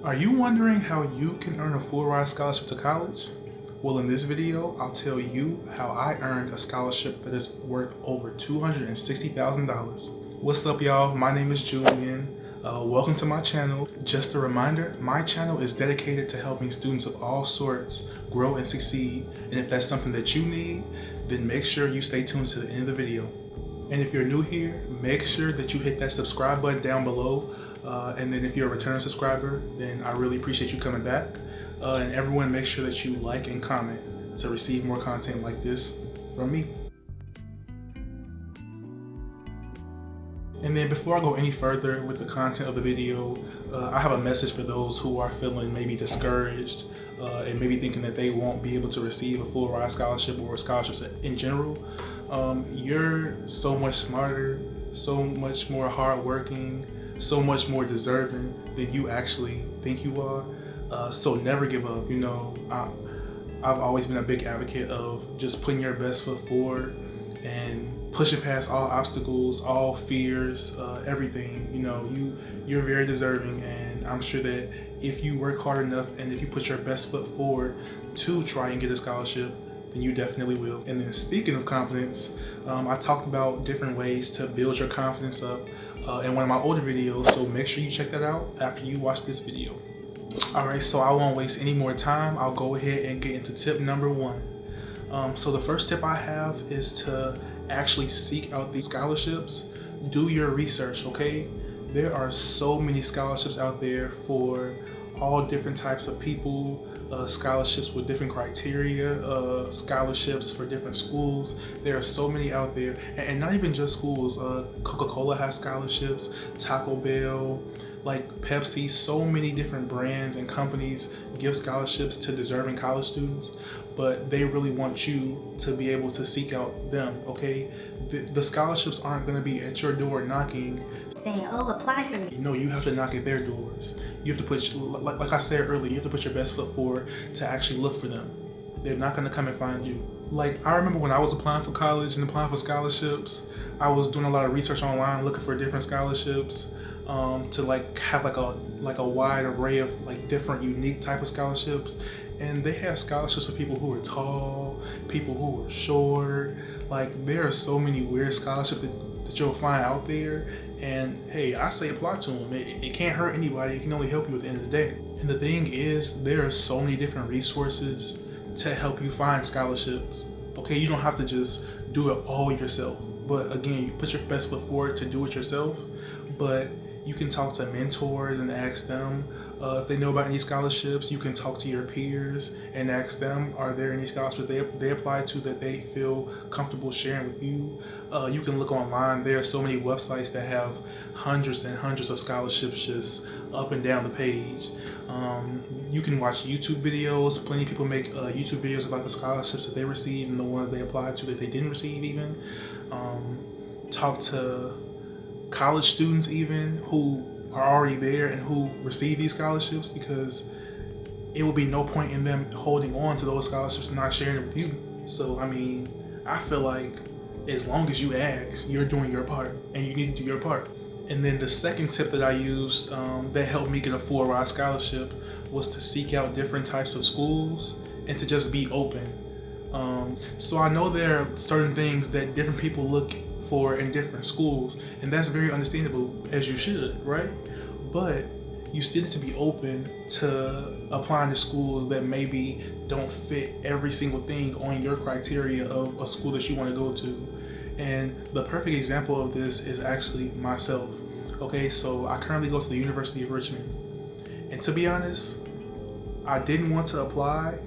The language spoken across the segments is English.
Are you wondering how you can earn a full ride scholarship to college? Well, in this video, I'll tell you how I earned a scholarship that is worth over $260,000. What's up, y'all? My name is Julian. Welcome to my channel. Just a reminder, my channel is dedicated to helping students of all sorts grow and succeed. And if that's something that you need, then make sure you stay tuned to the end of the video. And if you're new here, make sure that you hit that subscribe button down below. And then if you're a return subscriber, then I really appreciate you coming back. And everyone, make sure that you like and comment to receive more content like this from me. And then before I go any further with the content of the video, I have a message for those who are feeling maybe discouraged and maybe thinking that they won't be able to receive a full ride scholarship or scholarships in general. You're so much smarter, so much more hardworking, so much more deserving than you actually think you are. So never give up. You know, I've always been a big advocate of just putting your best foot forward and pushing past all obstacles, all fears, everything. You know, you're very deserving, and I'm sure that if you work hard enough and if you put your best foot forward to try and get a scholarship, then you definitely will. And then speaking of confidence, I talked about different ways to build your confidence up in one of my older videos, so make sure you check that out after you watch this video. Alright, so I won't waste any more time. I'll go ahead and get into tip number one. So the first tip I have is to actually seek out these scholarships. Do your research, okay? There are so many scholarships out there for all different types of people, scholarships with different criteria, scholarships for different schools. There are so many out there, and not even just schools. Coca-Cola has scholarships, Taco Bell, like Pepsi, so many different brands and companies give scholarships to deserving college students, but they really want you to be able to seek out them, okay? The scholarships aren't gonna be at your door knocking, saying, oh, apply for me. No, you have to knock at their doors. You have to put, like I said earlier, you have to put your best foot forward to actually look for them. They're not gonna come and find you. Like, I remember when I was applying for college and applying for scholarships, I was doing a lot of research online looking for different scholarships. To like have like a wide array of like different unique type of scholarships, and they have scholarships for people who are tall, people who are short. Like, there are so many weird scholarships that you'll find out there, and hey, I say apply to them. It can't hurt anybody. It can only help you at the end of the day. And the thing is, there are so many different resources to help you find scholarships. Okay, you don't have to just do it all yourself, but again, you put your best foot forward to do it yourself. But you can talk to mentors and ask them if they know about any scholarships. You can talk to your peers and ask them, are there any scholarships they apply to that they feel comfortable sharing with you? You can look online. There are so many websites that have hundreds and hundreds of scholarships just up and down the page. You can watch YouTube videos. Plenty of people make YouTube videos about the scholarships that they received and the ones they applied to that they didn't receive even. Talk to college students even who are already there and who receive these scholarships, because it will be no point in them holding on to those scholarships and not sharing it with you. So I mean, I feel like as long as you ask, you're doing your part, and you need to do your part. And then the second tip that I used that helped me get a full ride scholarship was to seek out different types of schools and to just be open. So I know there are certain things that different people look for in different schools, and that's very understandable, as you should, right? But you still need to be open to applying to schools that maybe don't fit every single thing on your criteria of a school that you want to go to. And the perfect example of this is actually myself. Okay, so I currently go to the University of Richmond, and to be honest, I didn't want to apply,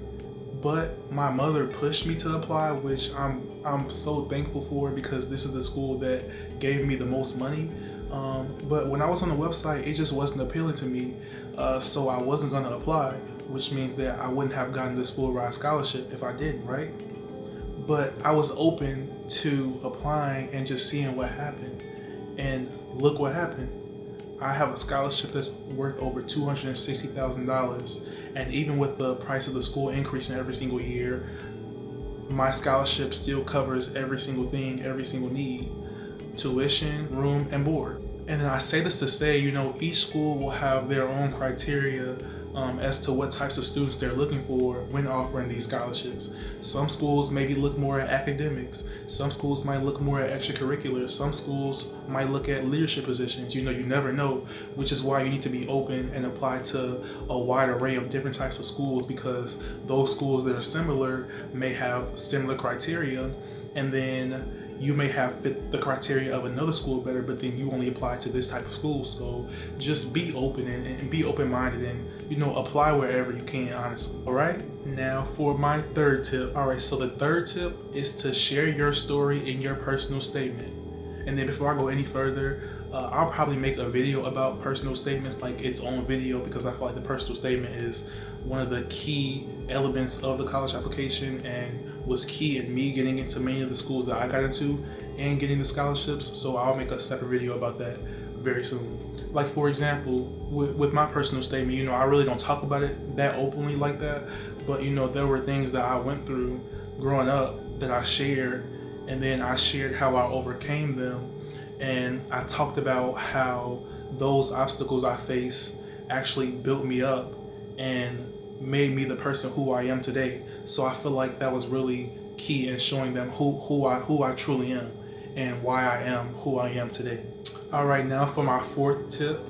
but my mother pushed me to apply, which I'm so thankful for, because this is the school that gave me the most money. But when I was on the website, it just wasn't appealing to me, so I wasn't going to apply, which means that I wouldn't have gotten this full ride scholarship if I didn't, right? But I was open to applying and just seeing what happened, and look what happened. I have a scholarship that's worth over $260,000, and even with the price of the school increasing every single year, my scholarship still covers every single thing, every single need: tuition, room, and board. And then I say this to say, each school will have their own criteria as to what types of students they're looking for when offering these scholarships. Some schools maybe look more at academics. Some schools might look more at extracurriculars. Some schools might look at leadership positions. You never know, which is why you need to be open and apply to a wide array of different types of schools, because those schools that are similar may have similar criteria, and then you may have fit the criteria of another school better, but then you only apply to this type of school. So just be open and be open-minded, and apply wherever you can, honestly. All right, now for my third tip. All right, so the third tip is to share your story in your personal statement. And then before I go any further, I'll probably make a video about personal statements, like its own video, because I feel like the personal statement is one of the key elements of the college application and was key in me getting into many of the schools that I got into and getting the scholarships. So I'll make a separate video about that very soon. Like, for example, with my personal statement, I really don't talk about it that openly like that, but there were things that I went through growing up that I shared, and then I shared how I overcame them, and I talked about how those obstacles I faced actually built me up and made me the person who I am today. So I feel like that was really key in showing them who I truly am and why I am who I am today. All right, now for my fourth tip.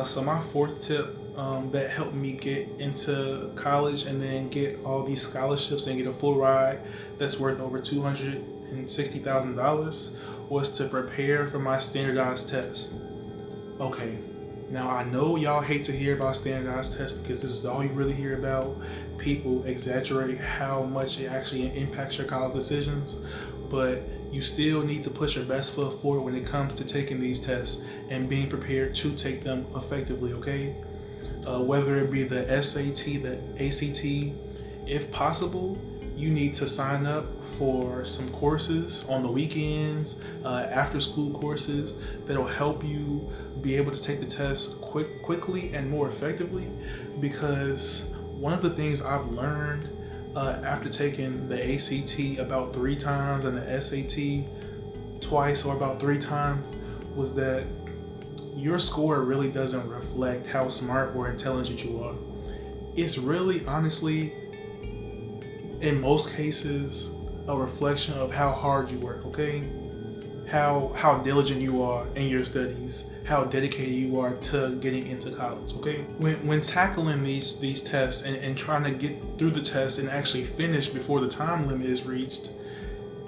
So my fourth tip that helped me get into college and then get all these scholarships and get a full ride that's worth over $260,000 was to prepare for my standardized tests. Okay. Now, I know y'all hate to hear about standardized tests because this is all you really hear about. People exaggerate how much it actually impacts your college decisions, but you still need to put your best foot forward when it comes to taking these tests and being prepared to take them effectively, okay? Whether it be the SAT, the ACT, if possible, you need to sign up for some courses on the weekends, after school courses that'll help you be able to take the test quickly and more effectively. Because one of the things I've learned after taking the ACT about 3 times and the SAT twice or about 3 times was that your score really doesn't reflect how smart or intelligent you are. It's really, honestly, in most cases, a reflection of how hard you work, okay? How diligent you are in your studies, how dedicated you are to getting into college, okay? When tackling these tests and trying to get through the test and actually finish before the time limit is reached,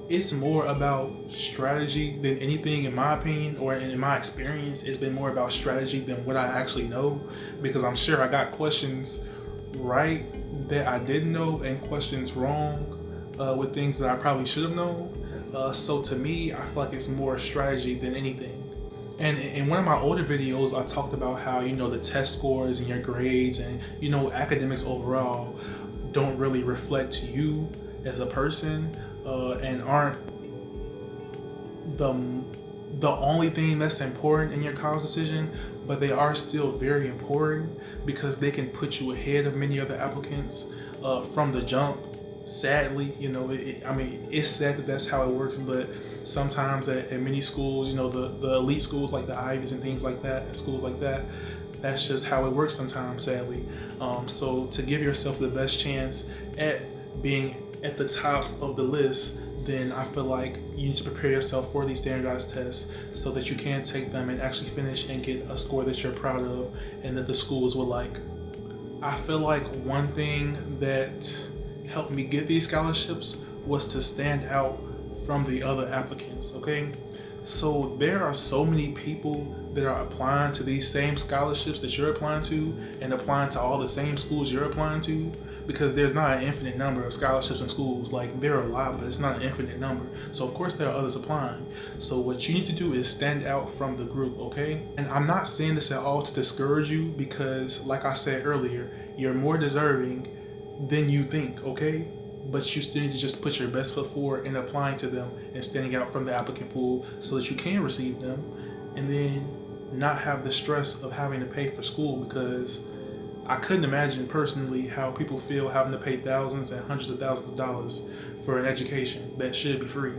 it's more about strategy than anything, in my opinion, or in my experience. It's been more about strategy than what I actually know, because I'm sure I got questions right that I didn't know and questions wrong with things that I probably should have known. So to me, I feel like it's more strategy than anything. And in one of my older videos, I talked about how, the test scores and your grades and, academics overall don't really reflect you as a person and aren't the only thing that's important in your college decision, but they are still very important because they can put you ahead of many other applicants from the jump. Sadly, it's sad that that's how it works, but sometimes at many schools, the elite schools like the Ivies and things like that, and schools like that, that's just how it works sometimes, sadly. So to give yourself the best chance at being at the top of the list, then I feel like you need to prepare yourself for these standardized tests so that you can take them and actually finish and get a score that you're proud of and that the schools will like. I feel like one thing that helped me get these scholarships was to stand out from the other applicants, okay? So there are so many people that are applying to these same scholarships that you're applying to and applying to all the same schools you're applying to, because there's not an infinite number of scholarships in schools. Like, there are a lot, but it's not an infinite number. So of course there are others applying. So what you need to do is stand out from the group, okay? And I'm not saying this at all to discourage you, because like I said earlier, you're more deserving than you think, okay? But you still need to just put your best foot forward in applying to them and standing out from the applicant pool so that you can receive them, and then not have the stress of having to pay for school, because I couldn't imagine personally how people feel having to pay thousands and hundreds of thousands of dollars for an education that should be free.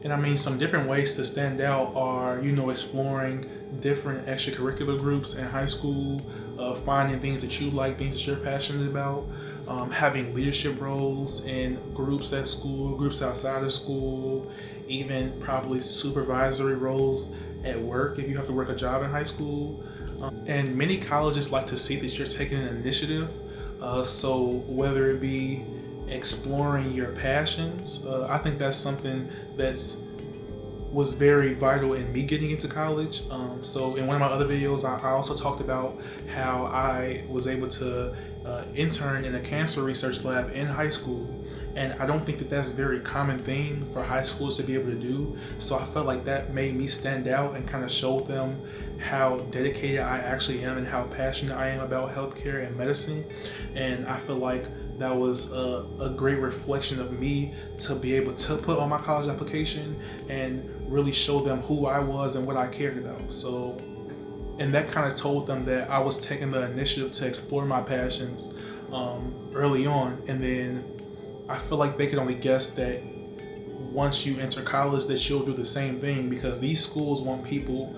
And I mean, some different ways to stand out are, exploring different extracurricular groups in high school, finding things that you like, things that you're passionate about, having leadership roles in groups at school, groups outside of school, even probably supervisory roles at work if you have to work a job in high school. And many colleges like to see that you're taking an initiative. So whether it be exploring your passions, I think that's something that's was very vital in me getting into college. So in one of my other videos, I also talked about how I was able to intern in a cancer research lab in high school. And I don't think that that's a very common thing for high schools to be able to do. So I felt like that made me stand out and kind of showed them how dedicated I actually am and how passionate I am about healthcare and medicine. And I feel like that was a great reflection of me to be able to put on my college application and really show them who I was and what I cared about. So, and that kind of told them that I was taking the initiative to explore my passions early on. And then I feel like they could only guess that once you enter college that you'll do the same thing, because these schools want people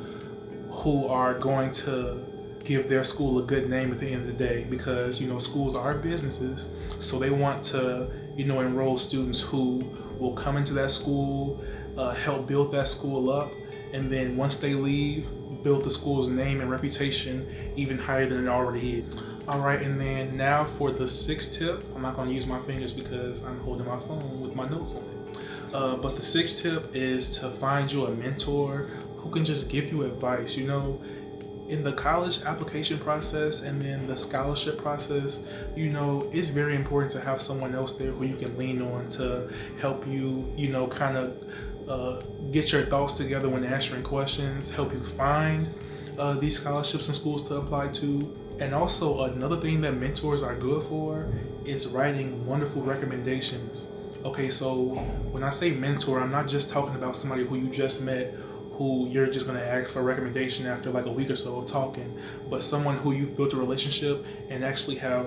who are going to give their school a good name at the end of the day, because schools are businesses, so they want to enroll students who will come into that school, help build that school up, and then once they leave, build the school's name and reputation even higher than it already is. All right, and then now for the sixth tip. I'm not going to use my fingers because I'm holding my phone with my notes on it. But the sixth tip is to find you a mentor who can just give you advice. In the college application process and then the scholarship process, it's very important to have someone else there who you can lean on to help you, kind of get your thoughts together when answering questions, help you find these scholarships and schools to apply to. And also another thing that mentors are good for is writing wonderful recommendations. Okay, so when I say mentor, I'm not just talking about somebody who you just met, who you're just going to ask for a recommendation after like a week or so of talking, but someone who you've built a relationship and actually have,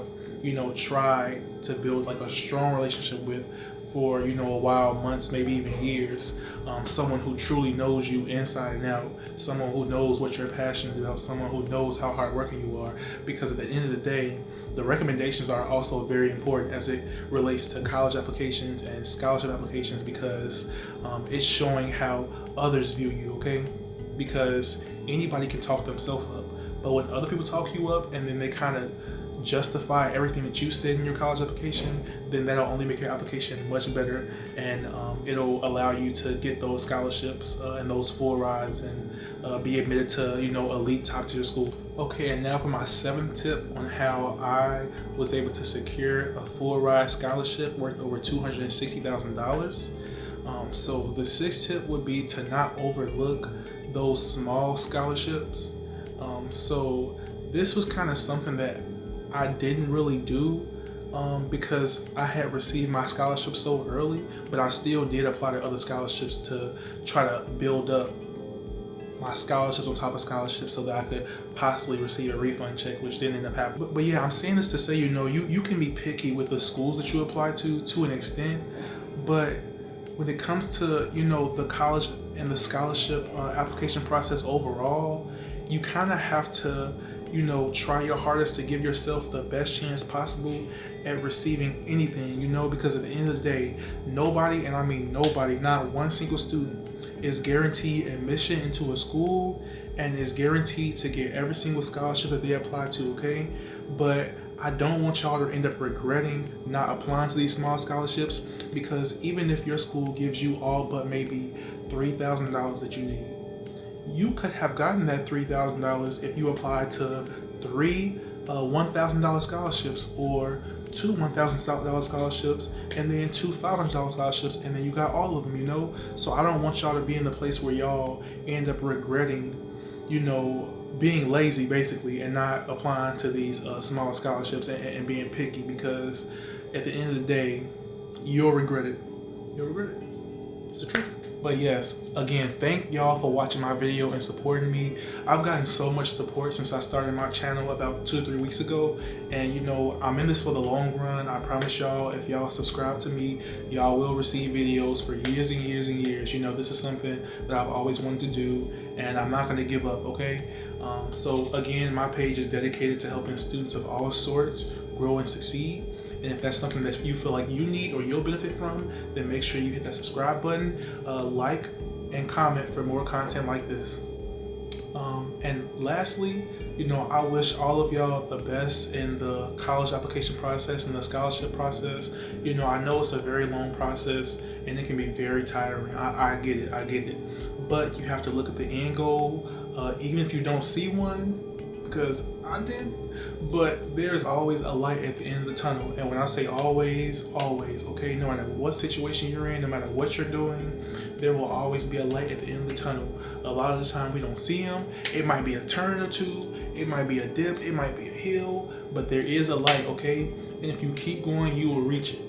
tried to build like a strong relationship with for, a while, months, maybe even years. Someone who truly knows you inside and out, someone who knows what you're passionate about, someone who knows how hardworking you are, because at the end of the day, the recommendations are also very important as it relates to college applications and scholarship applications, because it's showing how others view you, okay? Because anybody can talk themselves up, but when other people talk you up and then they kind of justify everything that you said in your college application, then that'll only make your application much better, and it'll allow you to get those scholarships and those full rides and be admitted to elite top tier school. Okay, and now for my seventh tip on how I was able to secure a full ride scholarship worth over $260,000. So the sixth tip would be to not overlook those small scholarships. So this was kind of something that I didn't really do because I had received my scholarship so early, but I still did apply to other scholarships to try to build up my scholarships on top of scholarships so that I could possibly receive a refund check, which didn't end up happening. But yeah, I'm saying this to say, you can be picky with the schools that you apply to an extent, but when it comes to, the college and the scholarship application process overall, you kind of have to try your hardest to give yourself the best chance possible at receiving anything, because at the end of the day, nobody, and I mean nobody, not one single student is guaranteed admission into a school and is guaranteed to get every single scholarship that they apply to, okay? But I don't want y'all to end up regretting not applying to these small scholarships, because even if your school gives you all but maybe $3,000 that you need, you could have gotten that $3,000 if you applied to 3 $1,000 scholarships or 2 $1,000 scholarships and then 2 $500 scholarships, and then you got all of them, So I don't want y'all to be in the place where y'all end up regretting, being lazy basically and not applying to these small scholarships and being picky, because at the end of the day, you'll regret it. You'll regret it. It's the truth. But yes, again, thank y'all for watching my video and supporting me. I've gotten so much support since I started my channel about 2 or 3 weeks ago. And you know, I'm in this for the long run. I promise y'all, if y'all subscribe to me, y'all will receive videos for years and years and years. You know, this is something that I've always wanted to do, and I'm not gonna give up, okay? So again, my page is dedicated to helping students of all sorts grow and succeed. And if that's something that you feel like you need or you'll benefit from, then make sure you hit that subscribe button, like, and comment for more content like this. And lastly, you know, I wish all of y'all the best in the college application process and the scholarship process. You know, I know it's a very long process and it can be very tiring. I get it. But you have to look at the end goal, even if you don't see one, because I did, but there's always a light at the end of the tunnel. And when I say always, always, okay, no matter what situation you're in, no matter what you're doing, there will always be a light at the end of the tunnel. A lot of the time we don't see them. It might be a turn or two, it might be a dip, it might be a hill, but there is a light, okay? And if you keep going, you will reach it.